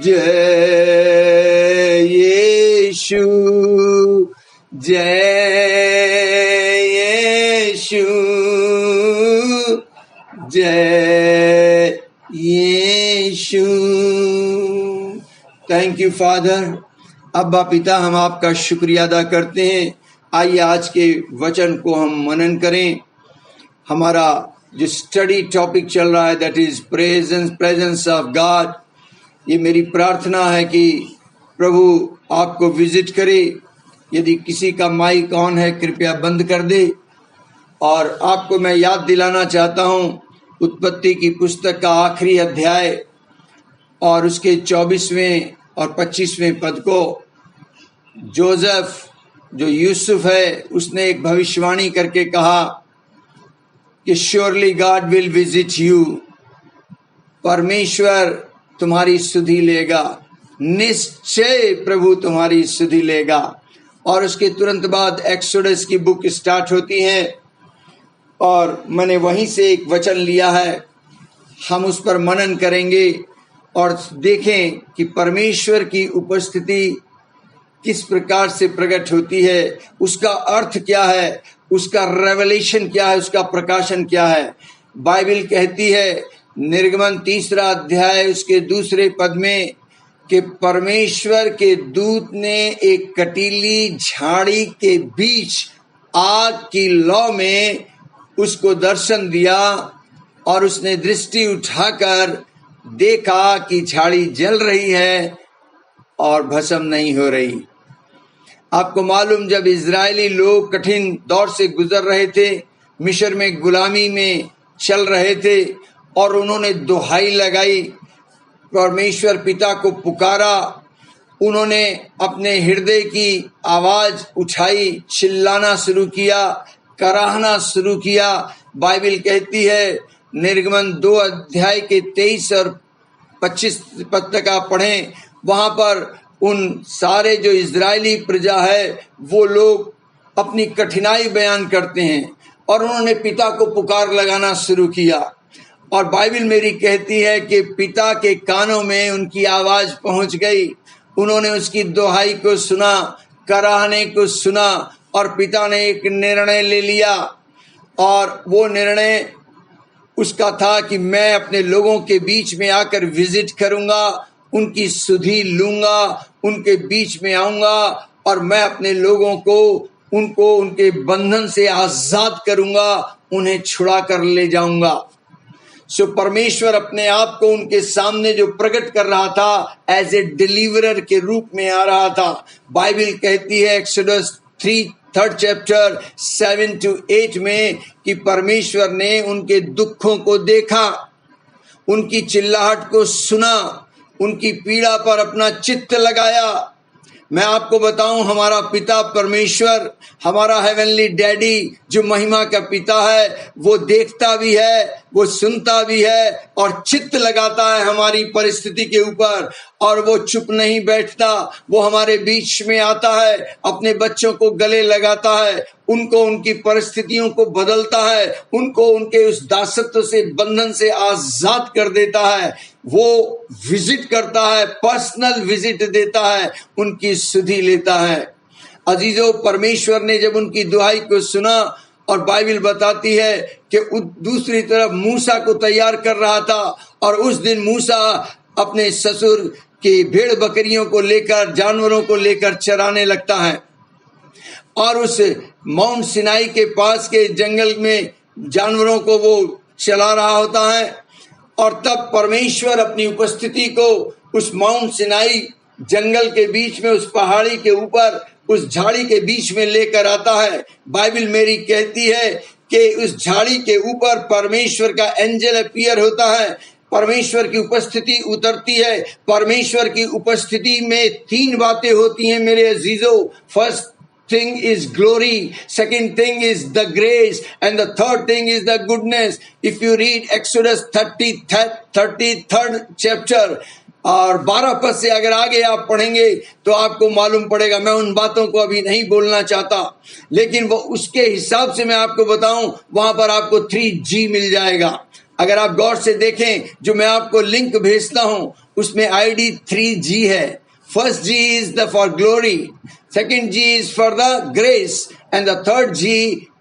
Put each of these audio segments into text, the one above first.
जय यीशु, जय यीशु, जय यीशु। Thank you father. अब्बा पिता, हम आपका शुक्रिया अदा करते हैं। आइए आज के वचन को हम मनन करें। हमारा जो स्टडी टॉपिक चल रहा है that is presence of God. ये मेरी प्रार्थना है कि प्रभु आपको विजिट करे। यदि किसी का माइक ऑन है कृपया बंद कर दे। और आपको मैं याद दिलाना चाहता हूँ उत्पत्ति की पुस्तक का आखिरी अध्याय और उसके 24वें और 25वें पद को। जोसेफ जो यूसुफ है उसने एक भविष्यवाणी करके कहा कि surely God will visit you, परमेश्वर तुम्हारी सुधि लेगा, निश्चय प्रभु तुम्हारी सुधि लेगा। और उसके तुरंत बाद एक्सोडस की बुक स्टार्ट होती है और मैंने वहीं से एक वचन लिया है। हम उस पर मनन करेंगे और देखें कि परमेश्वर की उपस्थिति किस प्रकार से प्रकट होती है, उसका अर्थ क्या है, उसका रेवलेशन क्या है, उसका प्रकाशन क्या है। बाइबल कहती है निर्गमन 3 अध्याय उसके 2 पद में कि परमेश्वर के दूत ने एक कटीली झाड़ी के बीच आग की लौ में उसको दर्शन दिया और उसने दृष्टि उठाकर देखा कि झाड़ी जल रही है और भस्म नहीं हो रही। आपको मालूम, जब इजरायली लोग कठिन दौर से गुजर रहे थे, मिस्र में गुलामी में चल रहे थे और उन्होंने दुहाई लगाई, परमेश्वर पिता को पुकारा, उन्होंने अपने हृदय की आवाज उठाई, चिल्लाना शुरू किया, कराहना शुरू किया। बाइबल कहती है निर्गमन 2 अध्याय के 23 और 25 पद तक आप पढ़ें, वहां पर उन सारे जो इजरायली प्रजा है वो लोग अपनी कठिनाई बयान करते हैं और उन्होंने पिता को पुकार लगाना शुरू किया। और बाइबल मेरी कहती है कि पिता के कानों में उनकी आवाज पहुंच गई, उन्होंने उसकी दुहाई को सुना, कराहने को सुना और पिता ने एक निर्णय ले लिया। और वो निर्णय उसका था कि मैं अपने लोगों के बीच में आकर विजिट करूंगा, उनकी सुधि लूंगा, उनके बीच में आऊंगा और मैं अपने लोगों को उनको उनके बंधन से आजाद करूंगा, उन्हें छुड़ा कर ले जाऊंगा। सो परमेश्वर अपने आप को उनके सामने जो प्रकट कर रहा था एज ए डिलीवरर के रूप में आ रहा था। बाइबल कहती है एक्सोडस 3 चैप्टर 7 to 8 में कि परमेश्वर ने उनके दुखों को देखा, उनकी चिल्लाहट को सुना, उनकी पीड़ा पर अपना चित्त लगाया। मैं आपको बताऊं, हमारा पिता परमेश्वर, हमारा हेवनली डैडी जो महिमा का पिता है, वो देखता भी है, वो सुनता भी है और चित्त लगाता है हमारी परिस्थिति के ऊपर। और वो चुप नहीं बैठता, वो हमारे बीच में आता है, अपने बच्चों को गले लगाता है, उनको उनकी परिस्थितियों को बदलता है, उनको उनके उस दासत्व से, बंधन से आजाद कर देता है। वो विजिट करता है, पर्सनल विजिट देता है, उनकी सुधि लेता है। अजीजों, परमेश्वर ने जब उनकी दुहाई को सुना और बाइबल बताती है कि दूसरी तरफ मूसा को तैयार कर रहा था और उस दिन मूसा अपने ससुर की भेड़ बकरियों को लेकर, जानवरों को लेकर चराने लगता है और उस माउंट सिनाई के पास के जंगल में जानवरों को वो चला रहा होता है। और तब परमेश्वर अपनी उपस्थिति को उस माउंट सिनाई जंगल के बीच में, उस पहाड़ी के ऊपर, उस झाड़ी के बीच में लेकर आता है। बाइबल मेरी कहती है कि उस झाड़ी के ऊपर परमेश्वर का एंजल अपीयर होता है, परमेश्वर की उपस्थिति उतरती है। परमेश्वर की उपस्थिति में 3 बातें होती हैं मेरे अजीजों। First thing is glory, second thing is the grace, and the third thing is the goodness. If you read Exodus 33rd chapter और 12 पद से अगर आगे आप पढ़ेंगे तो आपको मालूम पड़ेगा। मैं उन बातों को अभी नहीं बोलना चाहता, लेकिन वो उसके हिसाब से मैं आपको बताऊं, वहां पर आपको 3G मिल जाएगा। अगर आप गौर से देखें, जो मैं आपको लिंक भेजता हूं उसमें ID 3G है। First G is the for glory, second G is for the grace and the third G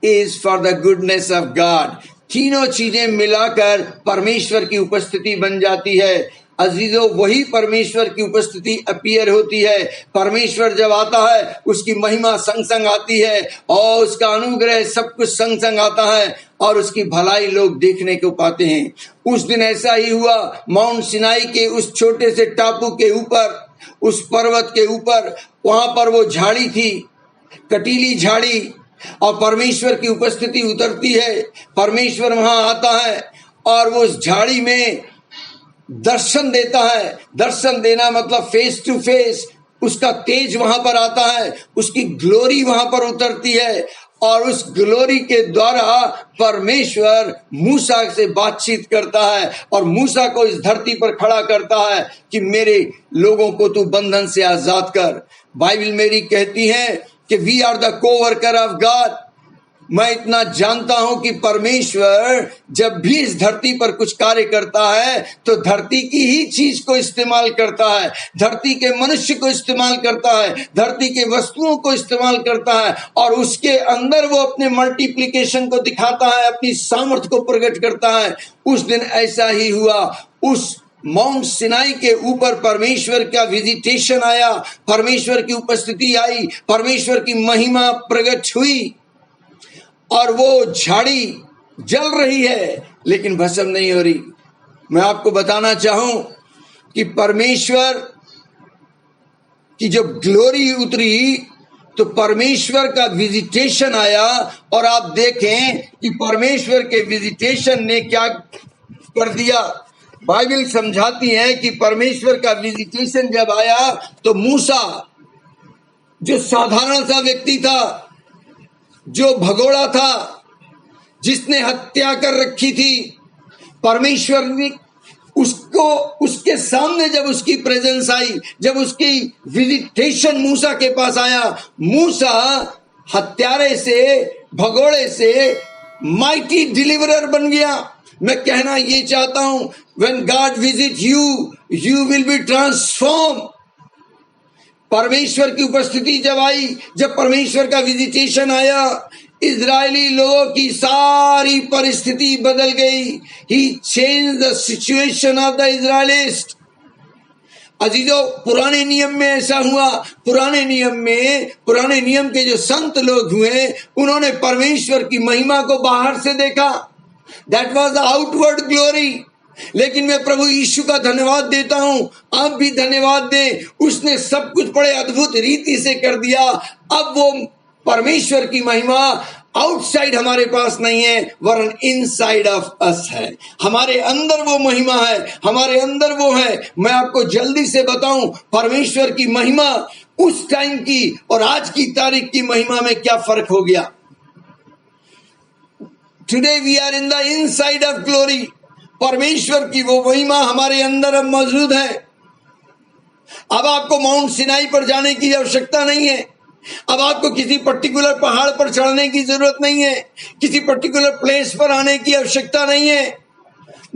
is for the goodness of God. तीनों चीजें मिलाकर परमेश्वर की उपस्थिति बन जाती है। अजीजों, वही परमेश्वर की उपस्थिति अपीयर होती है। परमेश्वर जब आता है उसकी महिमा संग संग आती है और उसका अनुग्रह सब कुछ संग संग आता है और उसकी भलाई लोग देखने को पाते हैं। उस दिन ऐसा ही हुआ। माउंट सिनाई के उस छोटे से टापू के ऊपर, उस पर्वत के ऊपर, वहां पर वो झाड़ी थी, कटीली झाड़ी, और परमेश्वर की उपस्थिति उतरती है। परमेश्वर वहां आता है और वो उस झाड़ी में दर्शन देता है। दर्शन देना मतलब फेस टू फेस, उसका तेज वहां पर आता है, उसकी ग्लोरी वहां पर उतरती है और उस ग्लोरी के द्वारा परमेश्वर मूसा से बातचीत करता है और मूसा को इस धरती पर खड़ा करता है कि मेरे लोगों को तू बंधन से आजाद कर। बाइबल मेरी कहती है कि we are the coworker of God. मैं इतना जानता हूं कि परमेश्वर जब भी इस धरती पर कुछ कार्य करता है तो धरती की ही चीज को इस्तेमाल करता है, धरती के मनुष्य को इस्तेमाल करता है, धरती के वस्तुओं को इस्तेमाल करता है और उसके अंदर वो अपने मल्टीप्लिकेशन को दिखाता है, अपनी सामर्थ्य को प्रकट करता है। उस दिन ऐसा ही हुआ। उस माउंट सिनाई के ऊपर परमेश्वर का विजिटेशन आया, परमेश्वर की उपस्थिति आई, परमेश्वर की महिमा प्रकट हुई और वो झाड़ी जल रही है लेकिन भस्म नहीं हो रही। मैं आपको बताना चाहूं कि परमेश्वर की जब ग्लोरी उतरी तो परमेश्वर का विजिटेशन आया और आप देखें कि परमेश्वर के विजिटेशन ने क्या कर दिया। बाइबल समझाती है कि परमेश्वर का विजिटेशन जब आया तो मूसा, जो साधारण सा व्यक्ति था, जो भगोड़ा था, जिसने हत्या कर रखी थी, परमेश्वर ने उसको, उसके सामने जब उसकी प्रेजेंस आई, जब उसकी विजिटेशन मूसा के पास आया, मूसा हत्यारे से, भगोड़े से माइटी डिलीवरर बन गया। मैं कहना ये चाहता हूं, when God visit you, you will be transform. परमेश्वर की उपस्थिति जब आई, जब परमेश्वर का विजिटेशन आया, इजरायली लोगों की सारी परिस्थिति बदल गई। He change the situation of the Israelites. अजीजों, पुराने नियम में ऐसा हुआ। पुराने नियम के जो संत लोग हुए, उन्होंने परमेश्वर की महिमा को बाहर से देखा। That was the outward glory. लेकिन मैं प्रभु यीशु का धन्यवाद देता हूं, आप भी धन्यवाद दें, उसने सब कुछ बड़े अद्भुत रीति से कर दिया। अब वो परमेश्वर की महिमा आउटसाइड हमारे पास नहीं है, वरन इनसाइड ऑफ अस है। हमारे अंदर वो महिमा है, हमारे अंदर वो है। मैं आपको जल्दी से बताऊं, परमेश्वर की महिमा उस टाइम की और आज की तारीख की महिमा में क्या फर्क हो गया। Today we are in the inside of glory. परमेश्वर की वो महिमा हमारे अंदर अब मौजूद है। अब आपको माउंट सिनाई पर जाने की आवश्यकता नहीं है। अब आपको किसी पर्टिकुलर पहाड़ पर चढ़ने की जरूरत नहीं है, किसी पर्टिकुलर प्लेस पर आने की आवश्यकता नहीं है।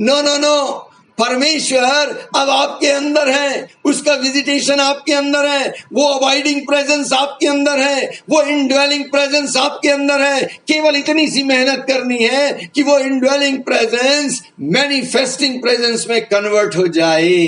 नो नो नो, परमेश्वर अब आपके अंदर है, उसका विजिटेशन आपके अंदर है, वो अबाइडिंग प्रेजेंस आपके अंदर है, वो इनड्वेलिंग प्रेजेंस आपके अंदर है। केवल इतनी सी मेहनत करनी है कि वो इनड्वेलिंग प्रेजेंस मैनिफेस्टिंग प्रेजेंस में कन्वर्ट हो जाए।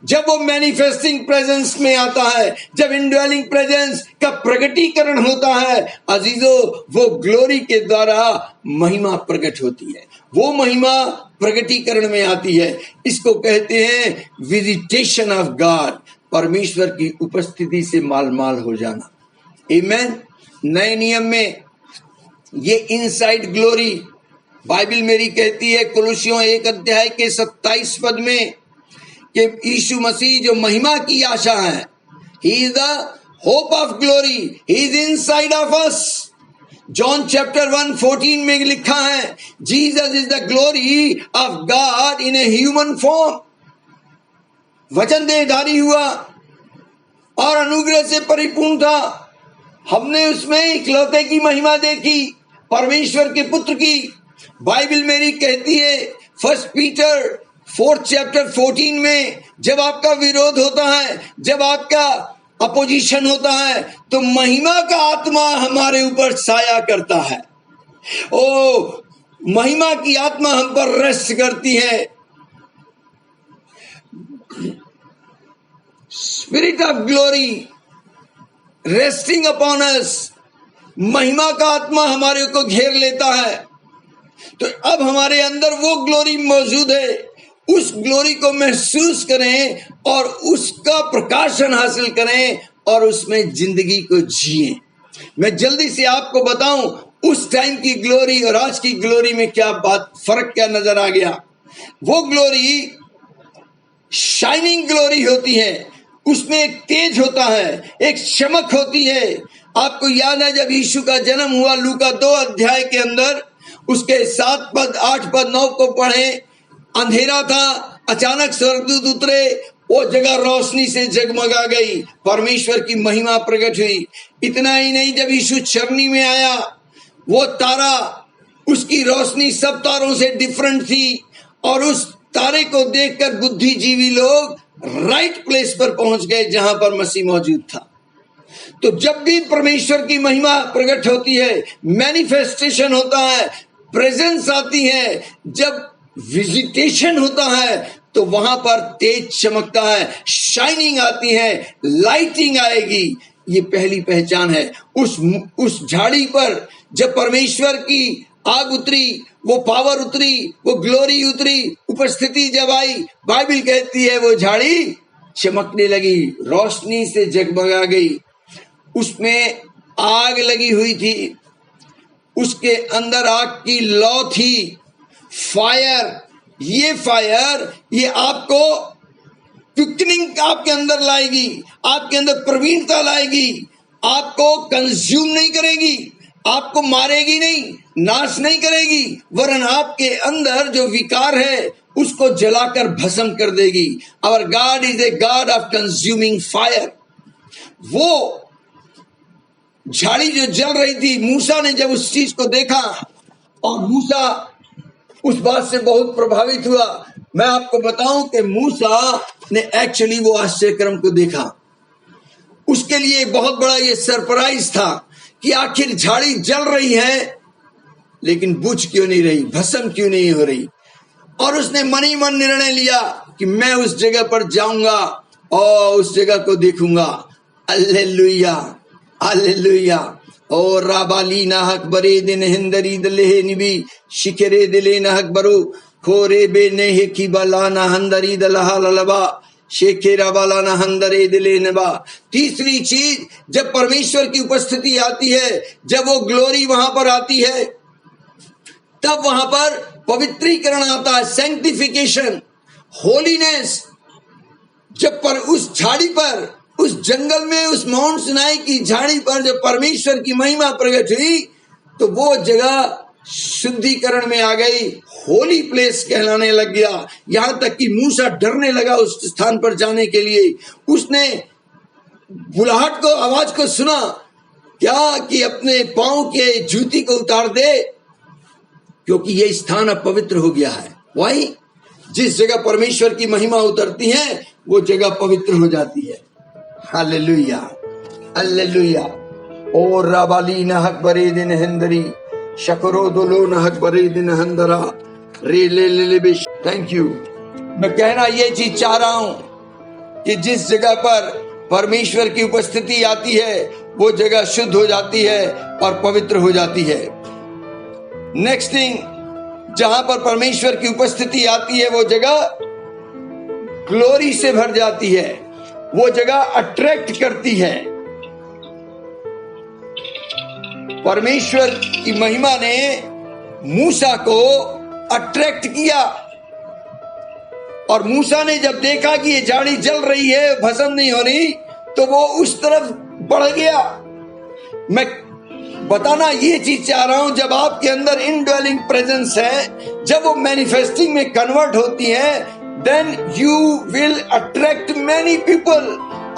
जब वो मैनिफेस्टिंग प्रेजेंस में आता है, जब इनड्वेलिंग प्रेजेंस का प्रकटीकरण होता है, अजीजों, वो ग्लोरी के द्वारा महिमा प्रकट होती है, वो महिमा प्रकटीकरण में आती है। इसको कहते हैं विजिटेशन ऑफ गॉड, परमेश्वर की उपस्थिति से मालमाल हो जाना। आमीन। नए नियम में ये इनसाइड ग्लोरी, बाइबल मेरी कहती है कुलुसियों 1 अध्याय के 27 पद में कि यीशु मसीह जो महिमा की आशा है, he is the hope of glory, he is inside of us. John chapter 1:14 में लिखा है, Jesus is the glory of God in a human form. वचन देहधारी हुआ और अनुग्रह से परिपूर्ण था। हमने उसमें इकलौते की महिमा देखी, परमेश्वर के पुत्र की। बाइबल मेरी कहती है फर्स्ट पीटर 4th चैप्टर 14 में जब आपका विरोध होता है, जब आपका अपोजिशन होता है, तो महिमा का आत्मा हमारे ऊपर साया करता है। ओ महिमा की आत्मा हम पर रेस्ट करती है। Spirit of glory resting upon us, महिमा का आत्मा हमारे को घेर लेता है। तो अब हमारे अंदर वो ग्लोरी मौजूद है, उस ग्लोरी को महसूस करें और उसका प्रकाशन हासिल करें और उसमें जिंदगी को जिएं। मैं जल्दी से आपको बताऊं उस टाइम की ग्लोरी और आज की ग्लोरी में क्या फर्क क्या नजर आ गया। वो ग्लोरी शाइनिंग ग्लोरी होती है, उसमें एक तेज होता है, एक चमक होती है। आपको याद है जब यीशु का जन्म हुआ, लूका 2 अध्याय के अंदर उसके 7 पद 8 पद 9 को पढ़े, अंधेरा था, अचानक स्वर्गदूत उतरे, वो जगह रोशनी से जगमगा गई, परमेश्वर की महिमा प्रकट हुई। इतना ही नहीं, जब यीशु चरनी में आया, वो तारा, उसकी रोशनी सब तारों से डिफरेंट थी और उस तारे को देखकर बुद्धिजीवी लोग राइट प्लेस पर पहुंच गए जहां पर मसीह मौजूद था। तो जब भी परमेश्वर की महिमा प्रकट होती है, मैनिफेस्टेशन होता है, प्रेजेंस आती है, जब विजिटेशन होता है, तो वहां पर तेज चमकता है, शाइनिंग आती है, लाइटिंग आएगी। ये पहली पहचान है। उस झाड़ी पर जब परमेश्वर की आग उतरी, वो पावर उतरी, वो ग्लोरी उतरी, उपस्थिति जब आई, बाइबल कहती है वो झाड़ी चमकने लगी, रोशनी से जगमगा गई। उसमें आग लगी हुई थी, उसके अंदर आग की लौ थी, फायर। ये आपको क्विकनिंग आपके अंदर लाएगी, आपके अंदर प्रवीणता लाएगी, आपको कंज्यूम नहीं करेगी, आपको मारेगी नहीं, नाश नहीं करेगी, वरन आपके अंदर जो विकार है उसको जलाकर भस्म कर देगी। Our God is a God of consuming fire. वो झाड़ी जो जल रही थी, मूसा ने जब उस चीज को देखा और मूसा उस बात से बहुत प्रभावित हुआ। मैं आपको बताऊं कि मूसा ने एक्चुअली वो आश्चर्यक्रम को देखा। उसके लिए बहुत बड़ा ये सरप्राइज था कि आखिर झाड़ी जल रही है लेकिन बुझ क्यों नहीं रही, भस्म क्यों नहीं हो रही। और उसने मन ही मन निर्णय लिया कि मैं उस जगह पर जाऊंगा और उस जगह को देखूंगा। Hallelujah, hallelujah. और राबाली ना हक बरे दिन हिंदरी दले निबी शिखरे दिले ना हक बरो खोरे बे ने की बला ना हंदरी दलहा ललबा शेखेरा बाला ना हंदरे दिले नबा। तीसरी चीज, जब परमेश्वर की उपस्थिति आती है, जब वो ग्लोरी वहां पर आती है, तब वहां पर पवित्रीकरण आता है, सैंक्टिफिकेशन, होलीनेस। जब पर उस झाड़ी पर, उस जंगल में, उस माउंट सिनाई की झाड़ी पर जब परमेश्वर की महिमा प्रकट हुई, तो वो जगह शुद्धिकरण में आ गई, होली प्लेस कहलाने लग गया। यहां तक कि मूसा डरने लगा उस स्थान पर जाने के लिए। उसने बुलाहट को, आवाज को सुना, क्या कि अपने पांव के जूती को उतार दे, क्योंकि ये स्थान अब पवित्र हो गया है। वही जिस जगह परमेश्वर की महिमा उतरती है वो जगह पवित्र हो जाती है। Hallelujah, hallelujah. ओ राबाली नहक बरे दिन हंदरी शकरो दोलो नहक बरे दिन हंदरा रे ले बिश। Thank you. मैं कहना ये चीज चाह रहा हूं कि जिस जगह पर परमेश्वर की उपस्थिति आती है वो जगह शुद्ध हो जाती है और पवित्र हो जाती है। नेक्स्ट थिंग, जहां पर परमेश्वर की उपस्थिति आती है वो जगह ग्लोरी से भर जाती है, वो जगह अट्रैक्ट करती है। परमेश्वर की महिमा ने मूसा को अट्रैक्ट किया और मूसा ने जब देखा कि ये झाड़ी जल रही है, भस्म नहीं हो रही, तो वो उस तरफ बढ़ गया। मैं बताना ये चीज चाह रहा हूं, जब आपके अंदर इनड्वेलिंग प्रेजेंस है, जब वो मैनिफेस्टिंग में कन्वर्ट होती है, then you will attract many people.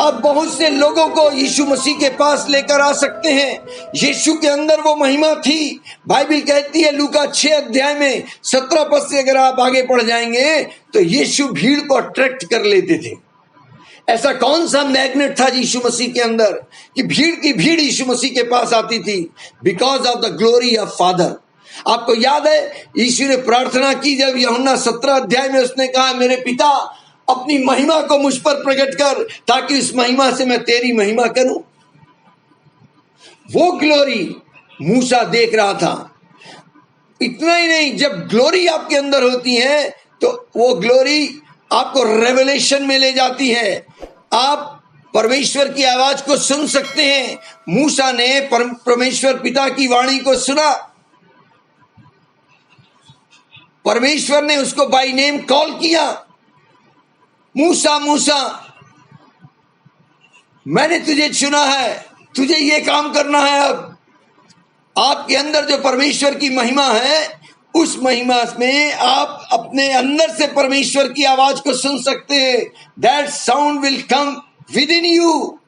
आप बहुत से लोगों को यीशु मसीह के पास लेकर आ सकते हैं। यीशु के अंदर वो महिमा थी। बाइबल कहती है लूका 6 अध्याय में 17 पद से अगर आप आगे पढ़ जाएंगे तो यीशु भीड़ को अट्रैक्ट कर लेते थे। ऐसा कौन सा मैग्नेट था यीशु मसीह के अंदर कि भीड़ की भीड़ यीशु मसीह के पास आती थी? Because of the glory of father. आपको याद है यीशु ने प्रार्थना की जब यूहन्ना 17 अध्याय में उसने कहा मेरे पिता अपनी महिमा को मुझ पर प्रकट कर ताकि उस महिमा से मैं तेरी महिमा करूं। वो ग्लोरी मूसा देख रहा था। इतना ही नहीं, जब ग्लोरी आपके अंदर होती है तो वो ग्लोरी आपको रेवलेशन में ले जाती है। आप परमेश्वर की आवाज को सुन सकते हैं। मूसा ने परमेश्वर पिता की वाणी को सुना। परमेश्वर ने उसको बाय नेम कॉल किया, मूसा मूसा मैंने तुझे चुना है, तुझे ये काम करना है। अब आपके अंदर जो परमेश्वर की महिमा है उस महिमा में आप अपने अंदर से परमेश्वर की आवाज को सुन सकते हैं। That sound will come within you.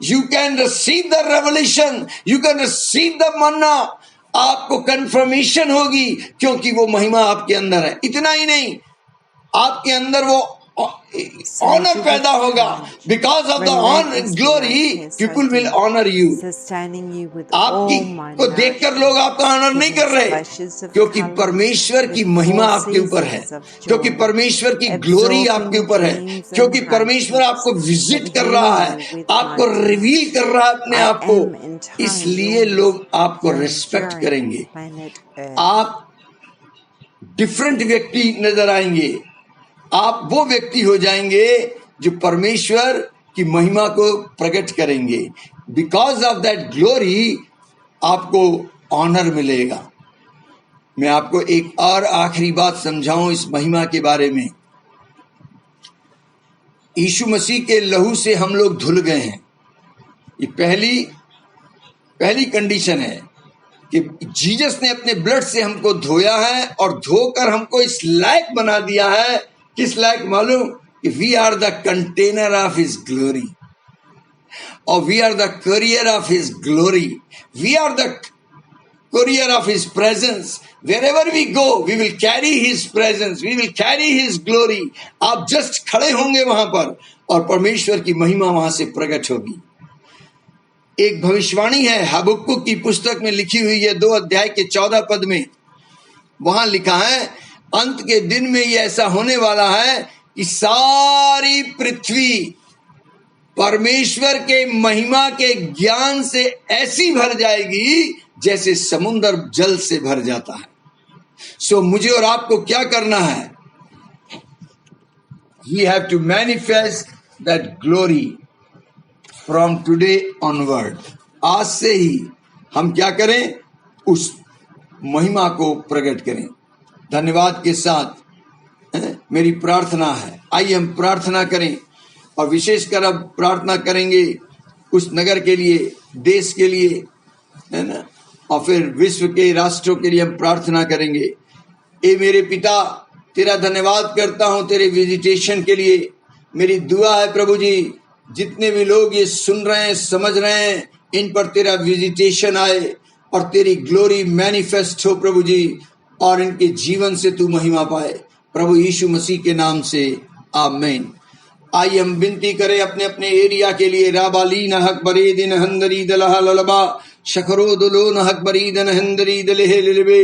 You can receive the revelation, you can receive the manna. आपको कंफर्मेशन होगी क्योंकि वो महिमा आपके अंदर है। इतना ही नहीं, आपके अंदर वो ऑनर पैदा होगा। Because of the honour glory people will honour you. आपकी को देखकर लोग आपका ऑनर नहीं कर रहे क्योंकि परमेश्वर की महिमा आपके ऊपर है, क्योंकि परमेश्वर की ग्लोरी आपके ऊपर है, क्योंकि परमेश्वर आपको विजिट कर रहा है, आपको रिवील कर रहा है अपने आप को। इसलिए लोग आपको रिस्पेक्ट करेंगे। आप डिफरेंट व्यक्ति नजर आएंगे। आप वो व्यक्ति हो जाएंगे जो परमेश्वर की महिमा को प्रकट करेंगे। बिकॉज ऑफ दैट ग्लोरी आपको ऑनर मिलेगा। मैं आपको एक और आखिरी बात समझाऊं इस महिमा के बारे में। यीशु मसीह के लहू से हम लोग धुल गए हैं। ये पहली कंडीशन है कि जीसस ने अपने ब्लड से हमको धोया है और धोकर हमको इस लायक बना दिया है। किस लायक मालूम? कि we are the container of his glory और we are the carrier of his glory. We are the courier of his presence. Wherever we go, we will carry his presence. We will carry his glory. आप just खड़े होंगे वहां पर और परमेश्वर की महिमा वहां से प्रकट होगी। एक भविष्यवाणी है हबक्कुक की पुस्तक में लिखी हुई है 2 अध्याय के 14 पद में। वहां लिखा है अंत के दिन में ये ऐसा होने वाला है कि सारी पृथ्वी परमेश्वर के महिमा के ज्ञान से ऐसी भर जाएगी जैसे समुद्र जल से भर जाता है। सो मुझे और आपको क्या करना है? We have to manifest that glory from today onward. आज से ही हम क्या करें? उस महिमा को प्रकट करें। धन्यवाद के साथ मेरी प्रार्थना है, आइए हम प्रार्थना करें और विशेषकर अब प्रार्थना करेंगे उस नगर के लिए, देश के लिए, है ना, और फिर विश्व के राष्ट्रों के लिए हम प्रार्थना करेंगे। ए मेरे पिता, तेरा धन्यवाद करता हूँ तेरे विजिटेशन के लिए। मेरी दुआ है प्रभु जी, जितने भी लोग ये सुन रहे हैं, समझ रहे हैं, इन पर तेरा विजिटेशन आए और तेरी ग्लोरी मैनिफेस्ट हो प्रभु जी, और इनके जीवन से तू महिमा पाए प्रभु यीशु मसीह के नाम से, आमीन। आइए हम विनती करें अपने अपने एरिया के लिए। राबाली नहक बरीदिन हंदरी दलहा ललबा शखरो दुलो नहक बरीदन हंदरी दलेहे लिलबे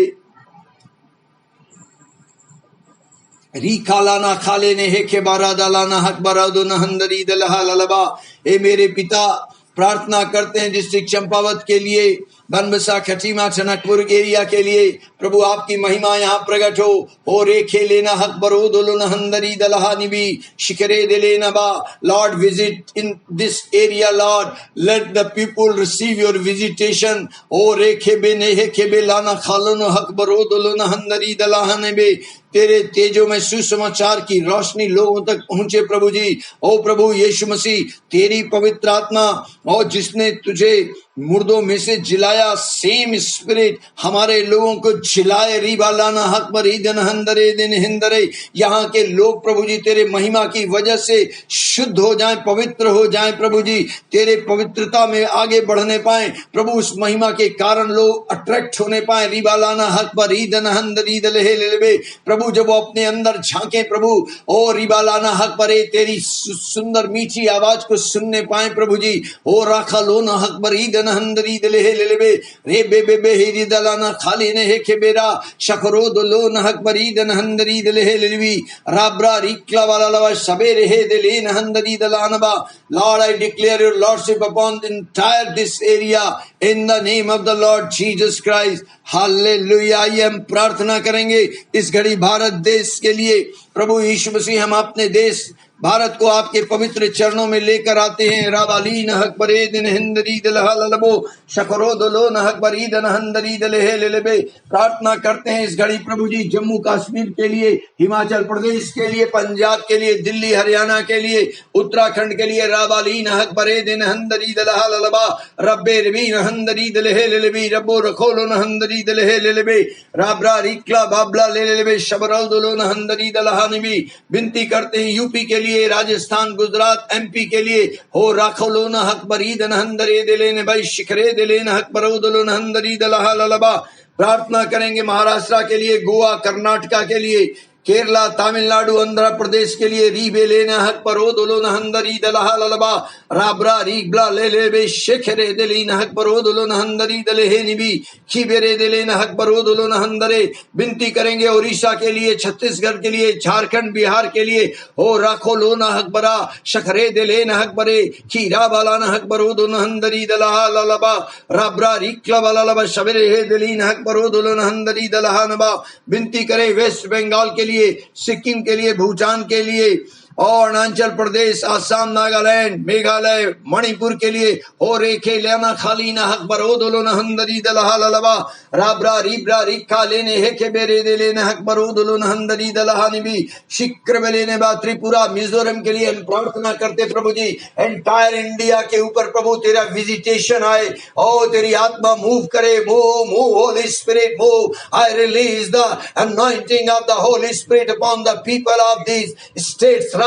रीखालाना खाले ने हे के बारा दालाना हक बरादो नहंदरी दलहा ललबा। ए मेरे पिता, प्रार्थना करते हैं डिस्ट्रिक्ट चंपावत के लिए, बनबसा, खटीमा, टनकपुर एरिया के लिए। प्रभु आपकी महिमा यहाँ प्रकट हो रेखे लेना हक बरोदो नहंदरी दलहा निबी शिखरे दिले नबा। Lord visit in this area Lord, let the people receive your visitation. ओ रेखे बे नेहे के बे लाना खालो हक बरोदो नहंदरी दलहा निबे। तेरे तेजो में सुसमाचार की रोशनी लोगों तक पहुंचे प्रभु जी। ओ प्रभु यीशु मसीह, तेरी पवित्र आत्मा और जिसने तुझे मुर्दों में से जिलाया, सेम स्पिरिट हमारे लोगों को जिलाए। रीबा लाना हक पर ईदन हंदरे दिन हिंदरे, यहाँ के लोग प्रभु जी तेरे महिमा की वजह से शुद्ध हो जाएं, पवित्र हो जाएं प्रभु जी, तेरे पवित्रता में आगे बढ़ने पाए प्रभु। उस महिमा के कारण लोग अट्रैक्ट होने पाए। रीबा लाना हक पर ईदन हंदरी दलहे लेबे प्रभु, जब वो अपने अंदर झांके प्रभु, ओ रीबा लाना हक पर तेरी सुंदर मीठी आवाज को सुनने पाए प्रभु जी। ओ राखा लोना हक पर ईदन हंदरी दलहे लेबे रे बे बे बे हेरी दलाना खाली ने हे खेबेरा शकरो दलो नहक पर ईदन हंदरी दलहे लेबी राब्रा रिक्ला वाला लवा सबेरे हे दलेन हंदरी दलानबा। Lord, I declare your lordship upon the entire this area in the name of the Lord Jesus Christ. Hallelujah. आइए हम प्रार्थना करेंगे इस घड़ी भारत देश के लिए। प्रभु यीशु मसीह, हम अपने देश भारत को आपके पवित्र चरणों में लेकर आते हैं। रावाली नहक परे दिन हिंदरी दलहा ललबो शकरो दलो नहक परी दन हंदरी दलहे ललबे। प्रार्थना करते हैं इस घड़ी प्रभु जी जम्मू कश्मीर के लिए, हिमाचल प्रदेश के लिए, पंजाब के लिए, दिल्ली हरियाणा के लिए, उत्तराखंड के लिए। रावाली नहक परे दिन हंदरी दलहा ललबा रब्बे रबी नहंदरी दलहे ललबी रब्बो रखोलो नहंदरी दलहे ललबे राब्रा रिक्ला बाबला ले ललबे शबरल दलो नहंदरी दलहा निबी। विनती करते हैं यूपी के लिए, राजस्थान, गुजरात, एमपी के लिए। हो राखोलो न हक बरीद नहंदरे दिले ने भाई शिखरे दिले न हक बरोदलो नहंदरी दलहा ललबा। प्रार्थना करेंगे महाराष्ट्र के लिए, गोवा, कर्नाटका के लिए, केरला, तमिलनाडु, आंध्र प्रदेश के लिए। रीबे लेना हक परो दोलो नहंदरी दलहा ललबा राब्रा रीबला ले ले बे शेखरे दिली नहक परो दोलो नहंदरी दले हे निबी खीबेरे दिले नहक परो दोलो नहंदरे। विनती करेंगे उड़ीसा के लिए, छत्तीसगढ़ के लिए, झारखंड, बिहार के लिए। हो राखो लो नहक बरा शखरे दिले नहक बरे खीरा बाला नहक परो दो नहंदरी दलहा ललबा राब्रा रीक्ला बाला लबा शबरे हे दिली नहक परो दोलो नहंदरी दलहा नबा। विनती करे वेस्ट बंगाल के लिए, सिक्किम के लिए, भूटान के लिए और अरुणाचल प्रदेश, आसाम, नागालैंड, मेघालय, मणिपुर के लिए। हो रेखे लेना खाली ना हक बरो दोलो नहंदरी दलहा ललबा राब्रा रीब्रा रिखा लेने हेखे बेरे दे लेने हक बरो दोलो नहंदरी दलहा निबी शिक्र में लेने बा। त्रिपुरा, मिजोरम के लिए हम प्रार्थना करते प्रभु जी, एंटायर इंडिया के ऊपर प्रभु तेरा विजिटेशन आए, ओ तेरी आत्मा मूव करे। Move Holi spirit move. I release the anointing of the Holi spirit upon the people of this states.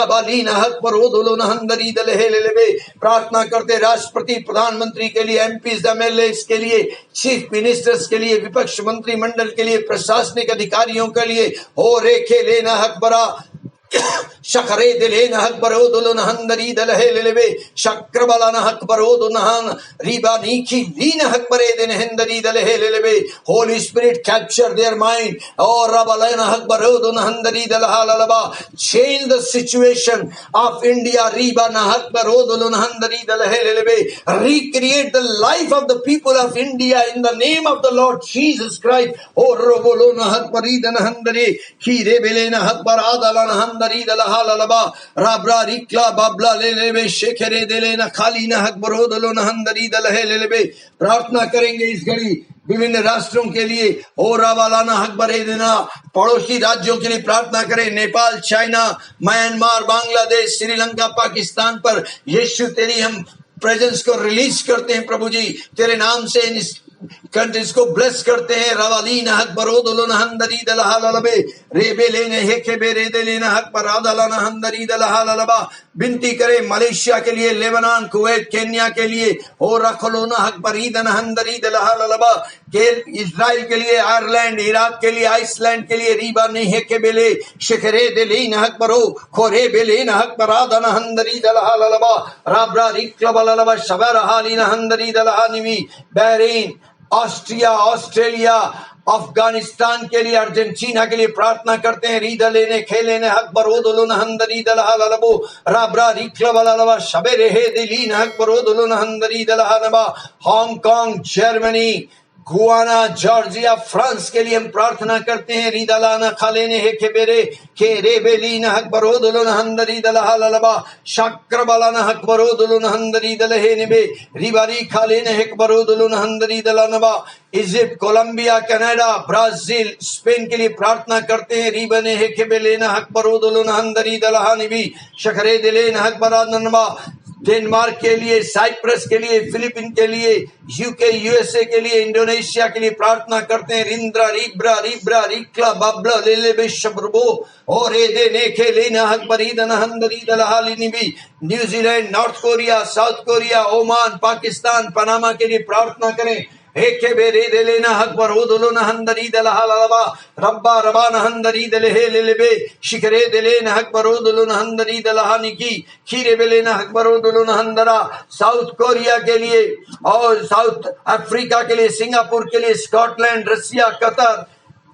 प्रार्थना करते राष्ट्रपति, प्रधानमंत्री के लिए, एमपी, एमएलए के लिए, चीफ मिनिस्टर्स के लिए, विपक्ष मंत्रिमंडल के लिए, प्रशासनिक अधिकारियों के लिए। हो रेखे लेना हक बरा शखरे दिले न हक बरो दोलो नहंदरी दलहे लेबे शक्र बला न हक बरो दो नहन रीबा नीखी लीन हक बरे दिन हिंदरी दलहे लेबे। Holy Spirit capture their mind और रबले न हक बरो दो नहंदरी दलहा ललबा। Change the situation of India रीबा न हक बरो दोलो नहंदरी दलहे लेबे। Recreate the life of the people of India in the name of the Lord Jesus Christ. और रोबोलो न हक बरी दन हंदरे खीरे बेले न हक बरा दला न दलहा ललबा राब्रा रिक्ला बाबला ले लेबे शेखरे दिले न खाली न हक बरो दलो नहंदरी दलहे लेबे। प्रार्थना करेंगे इस घड़ी विभिन्न राष्ट्रों के लिए। हो रावालाना हक बरे देना। पड़ोसी राज्यों के लिए प्रार्थना करें, नेपाल, चाइना, म्यांमार, बांग्लादेश, श्रीलंका, पाकिस्तान पर यीशु तेरी हम प्रेजेंस को रिलीज करते हैं प्रभु जी। तेरे नाम से इन कंट्रीज को ब्लेस करते हैं। रवालीन हक बरोदलो नहंदरी दलहा ललबे रेबे लेने हेखे बेरे दे लेना हक बरादला नहंदरी दलहा ललबा। विनती करें मलेशिया के लिए, लेबनान, कुवैत, केन्या के लिए। हो रखलो न हक बरीद नहंदरी दलहा ललबा। इजराइल के लिए, आयरलैंड, इराक के लिए, आइसलैंड के लिए। रीबा नहीं हेखे बेले शिखरे दिली न हक बरो खोरे बेले न हक बराद नहंदरी दलहा ललबा राब्रा रिक्लब ललबा शबर हाली नहंदरी दलहा निवी। बहरीन, ऑस्ट्रिया, ऑस्ट्रेलिया, अफगानिस्तान के लिए, अर्जेंटीना के लिए प्रार्थना करते हैं। रीदा लेने खेले ने हक बरोदलो नहंदरी दलहा ललबो राब्रा रिक्ला ललबा शबेरे हे दिली न हक बरोदलो नहंदरी दलहा नबा। Hong Kong, Germany, Guana, Georgia, France के लिए हम प्रार्थना करते हैं। रीदालाना खालेने हे खेबेरे के रेबेली न हक बरोदलो नहंदरी दलहा ललबा शक्र बलाना हक बरोदलो नहंदरी दलहे निबे रिबारी खालेने हक बरोदलो नहंदरी दलनबा। Egypt, Colombia, Canada, Brazil, Spain के लिए प्रार्थना करते हैं। रीबने हे खेबेले न हक बरोदलो नहंदरी दलहा निबी शखरे दिले न हक बरादनबा। डेनमार्क के लिए, साइप्रस के लिए, फिलीपीन के लिए, यूके, यूएसए के लिए, इंडोनेशिया के लिए प्रार्थना करते हैं। रिंद्रा रिब्रा रिब्रा रिक्ला बाबला लेले बेशब्रबो और दे नेखे लेना हक बरीदन हंदरी दलहालिनी भी। New Zealand, north Korea, south Korea, Oman, Pakistan, Panama के लिए प्रार्थना करें। एके बेरे देलेना हक बरोदलो नहंदरी दलहालबा रब्बा रबा नहंदरी दलहे लेलेबे शिखरे देलेना हक बरोदलो नहंदरी दलहानी की खीरे बेलेना हक बरोदलो नहंदरा। साउथ कोरिया के लिए और साउथ अफ्रीका के लिए, सिंगापुर के लिए, स्कॉटलैंड, रसिया, कतर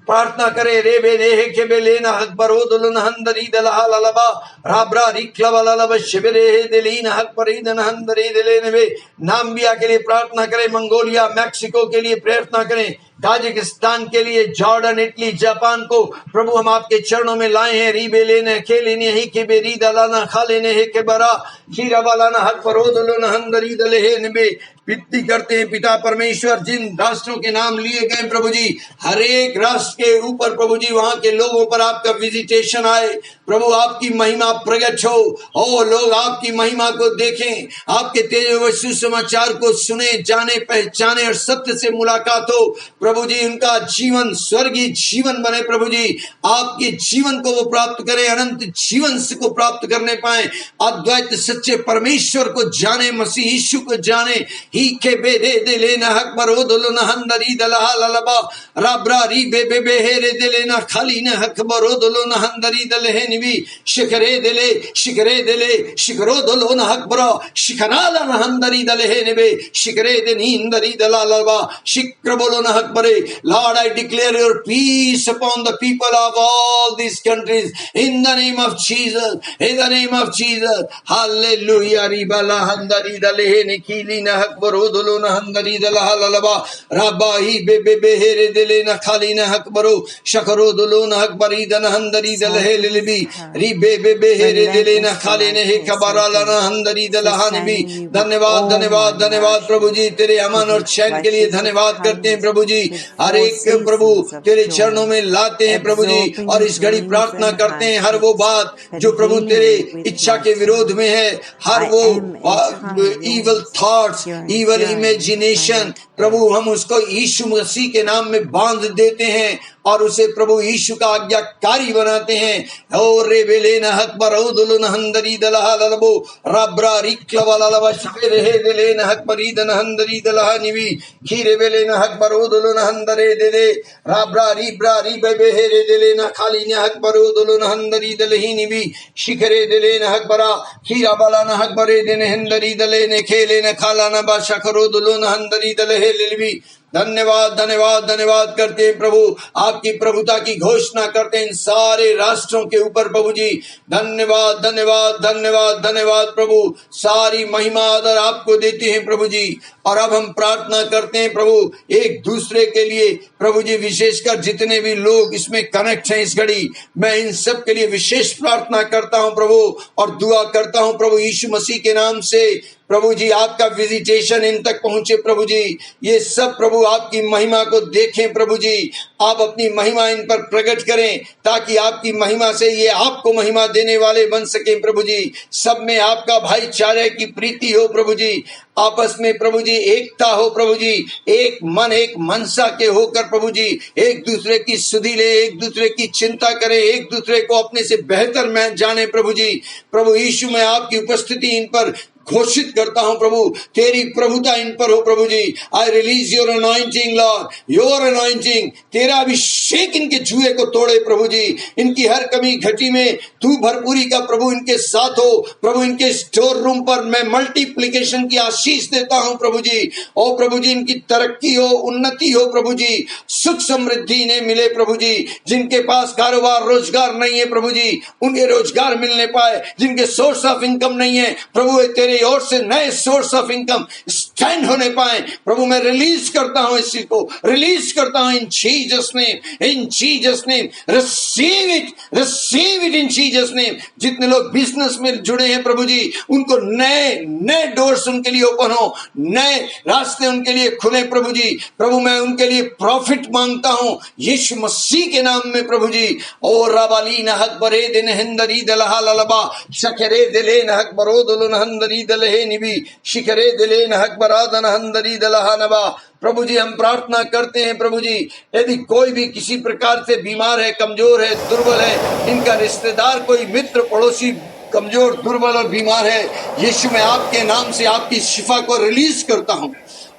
प्रार्थना करे। रे बे नेहे के बेलेना हक बरोदलो नहंदरी दलहालबा राब्रा रिक्लबललब शिबरे देलीना हक बरीदन हंदरी देलेने। नाम्बिया के लिए प्रार्थना करें। मंगोलिया, मैक्सिको के लिए प्रार्थना करें। ताजिकिस्तान के लिए, जॉर्डन, इटली, जापान को प्रभु हम आपके चरणों में लाए हैं। रीबे लेने खेलेने ही के बेरी दलाना खा लेने है के बरा खीरा वालाना हक परोदलो नहंदरी दलहे नबे। विनती करते हैं पिता परमेश्वर, जिन राष्ट्रों के नाम लिए गए प्रभु जी, हर एक राष्ट्र के ऊपर प्रभु जी वहां के लोगों पर आपका विजिटेशन आए। प्रभु आपकी महिमा प्रकट हो और लोग आपकी महिमा को देखें, आपके तेज सुसमाचार को सुने, जाने, पहचाने और सत्य से मुलाकात हो। प्रभु जी उनका जीवन स्वर्गीय जीवन बने। प्रभु जी आपके जीवन को वो प्राप्त करें, अनंत जीवन को प्राप्त करने पाए, अद्वैत सच्चे परमेश्वर को जाने, मसीह यीशु को जाने। ही के बेरे दे लेना हक बरोदलो नहंदरी दलहालबा राब्रा री बे बेहेरे दे लेना खाली न हक बरोदलो नहंदरी दलहे निबी शिखरे देले शिखरो दलो न हक बरो शिखराला नहंदरी दलहे निबे शिखरे दे नींदरी दलालबा शिक्र बोलो न हक बरे। Lord, I declare your peace upon the people of all these countries in the name of Jesus, in the name of Jesus. Hallelujah. Ribala handari dalehe nikili na hak barodolo na handari dalahalaba rabahi bebe behere dele na khali na hak baro shakaro dolo na hak barida na handari dalehe lilibi ribe bebe behere dele na khali ne he kabarala na handari dalahani भी। धन्यवाद धन्यवाद धन्यवाद प्रभु जी, तेरे अमन और चैन के लिए धन्यवाद करते हैं प्रभु जी। हर एक प्रभु तेरे चरणों में लाते हैं प्रभु जी, और इस घड़ी प्रार्थना करते हैं हर वो बात जो प्रभु तेरे इच्छा के विरोध में है, हर वो इवल थॉट्स, इवल इमेजिनेशन प्रभु हम उसको यीशु मसीह के नाम में बांध देते हैं और उसे प्रभु यीशु का आज्ञाकारी बनाते हैं। और रे बेलेना हक बरोदलो नहंदरी दलहालबो रब्रा रिक्लबललब शिबरे देलेना हक बरीदन हंदरी दलहानिवी खीरे बेलेना हक बरोदलो नहंदरे दे रब्रा रिब्रा रिबे बेहेरे देलेना खाली ने हक बरोदलो नहंदरी दलहिनिवी शिखरे देलेना हक बरा खीरा बलाना हक बरे देने हंदरी दलेने खेलेना खालाना बा शखरोदलो नहंदरी दलहे लेलवी। धन्यवाद धन्यवाद धन्यवाद करते हैं प्रभु, आपकी प्रभुता की घोषणा करते हैं इन सारे राष्ट्रों के ऊपर प्रभु जी। धन्यवाद धन्यवाद धन्यवाद धन्यवाद प्रभु, सारी महिमा आदर आपको देते हैं प्रभु जी। और अब हम प्रार्थना करते हैं प्रभु एक दूसरे के लिए प्रभु जी, विशेषकर जितने भी लोग इसमें कनेक्ट हैं इस घड़ी, मैं इन सब के लिए विशेष प्रार्थना करता हूं प्रभु और दुआ करता हूं प्रभु यीशु मसीह के नाम से। प्रभु जी आपका विजिटेशन इन तक पहुंचे प्रभु जी, ये सब प्रभु आपकी महिमा को देखें प्रभु जी, आप अपनी महिमा इन पर प्रकट करें ताकि आपकी महिमा से ये आपको महिमा देने वाले बन सके प्रभु जी। सब में आपका भाईचारे की प्रीति हो प्रभु जी, आपस में प्रभु जी एकता हो प्रभु जी, एक मन एक मनसा के होकर प्रभु जी एक दूसरे की सुधि ले, एक दूसरे की चिंता करें, एक दूसरे को अपने से बेहतर मैं जाने प्रभु जी। प्रभु यीशु में आपकी उपस्थिति इन पर घोषित करता हूं प्रभु, तेरी प्रभुता इन पर हो प्रभु जी। I release your anointing Lord, your anointing, तेरा अभिषेक इनके जुए को तोड़े प्रभु जी। इनकी हर कमी घटी में तू भरपूरी का प्रभु इनके साथ हो प्रभु। इनके स्टोर रूम पर मैं मल्टीप्लिकेशन की आशीष देता हूं प्रभु जी। ओ प्रभु जी इनकी तरक्की हो, उन्नति हो प्रभु जी, सुख समृद्धि इन्हें मिले प्रभु जी। जिनके पास कारोबार रोजगार नहीं है प्रभु जी, उन्हें रोजगार मिलने पाए। जिनके सोर्स ऑफ इनकम नहीं है प्रभु, तेरे ओर से नए सोर्स ऑफ इनकम स्टैंड होने पाए। प्रभु मैं रिलीज करता हूं इसी को, रिलीज करता हूं इन Jesus name, in Jesus name. Receive it in Jesus name. जितने लोग बिजनेस में जुड़े हैं प्रभु जी, उनको नए डोर्स उनके लिए ओपन हो, नए रास्ते उनके लिए खुले प्रभु जी। प्रभु मैं उनके लिए प्रॉफिट मांगता हूं यीशु मसीह के नाम में प्रभु जी। और रबाली नहक बरे दिन हिंदरी दलहा ललबा शखरे दिले नहक बरो दुलन हंदरी दलहे निबी शिखरे दिले नहक बरादन हंदरी दलहा नबा। प्रभु जी हम प्रार्थना करते हैं प्रभु जी, यदि कोई भी किसी प्रकार से बीमार है, कमजोर है, दुर्बल है, इनका रिश्तेदार कोई मित्र पड़ोसी कमजोर, दुर्बल और बीमार है, यीशु मैं आपके नाम से आपकी शिफा को रिलीज करता हूं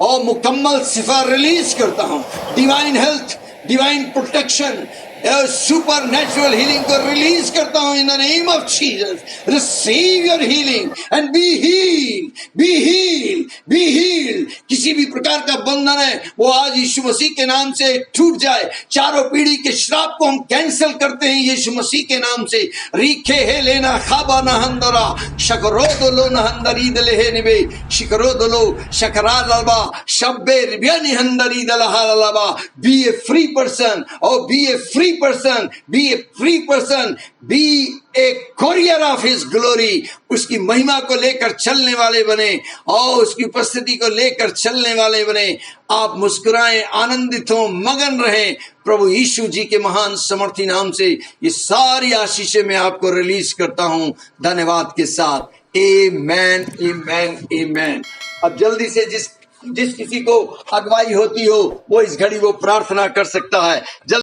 और मुकम्मल शिफा रिलीज करता हूं। Divine health, divine protection, super natural healing को रिलीज करता हूं इन the name of Jesus. Receive your healing and be healed, be healed, be healed. किसी भी प्रकार का बंधन है वो आज यीशु मसीह के नाम से टूट जाए। चारों पीढ़ी के श्राप को हम कैंसिल करते हैं यीशु मसीह के नाम से। रीखे है लेना खाबा नहंदरा शकरो दोलो नहंदरी दले है निबे शिकरो दोलो शकरा लबा शब्बे रिबिया निहंदरी दलहा लबा। बी ए फ्री पर्सन और be a free person, be a free person, be a courier of his glory। उसकी महिमा को लेकर चलने वाले बने और उसकी उपस्थिति को लेकर चलने वाले बने। आप मुस्कुराएं, आनंदित हो, मगन रहें प्रभु यीशु जी के महान समर्थी नाम से। ये सारी आशीषें मैं आपको रिलीज करता हूं धन्यवाद के साथ। आमेन, आमेन, आमेन। अब जल्दी से जिस किसी को अगुवाई होती हो वो इस घड़ी वो प्रार्थना कर सकता है। जल्दी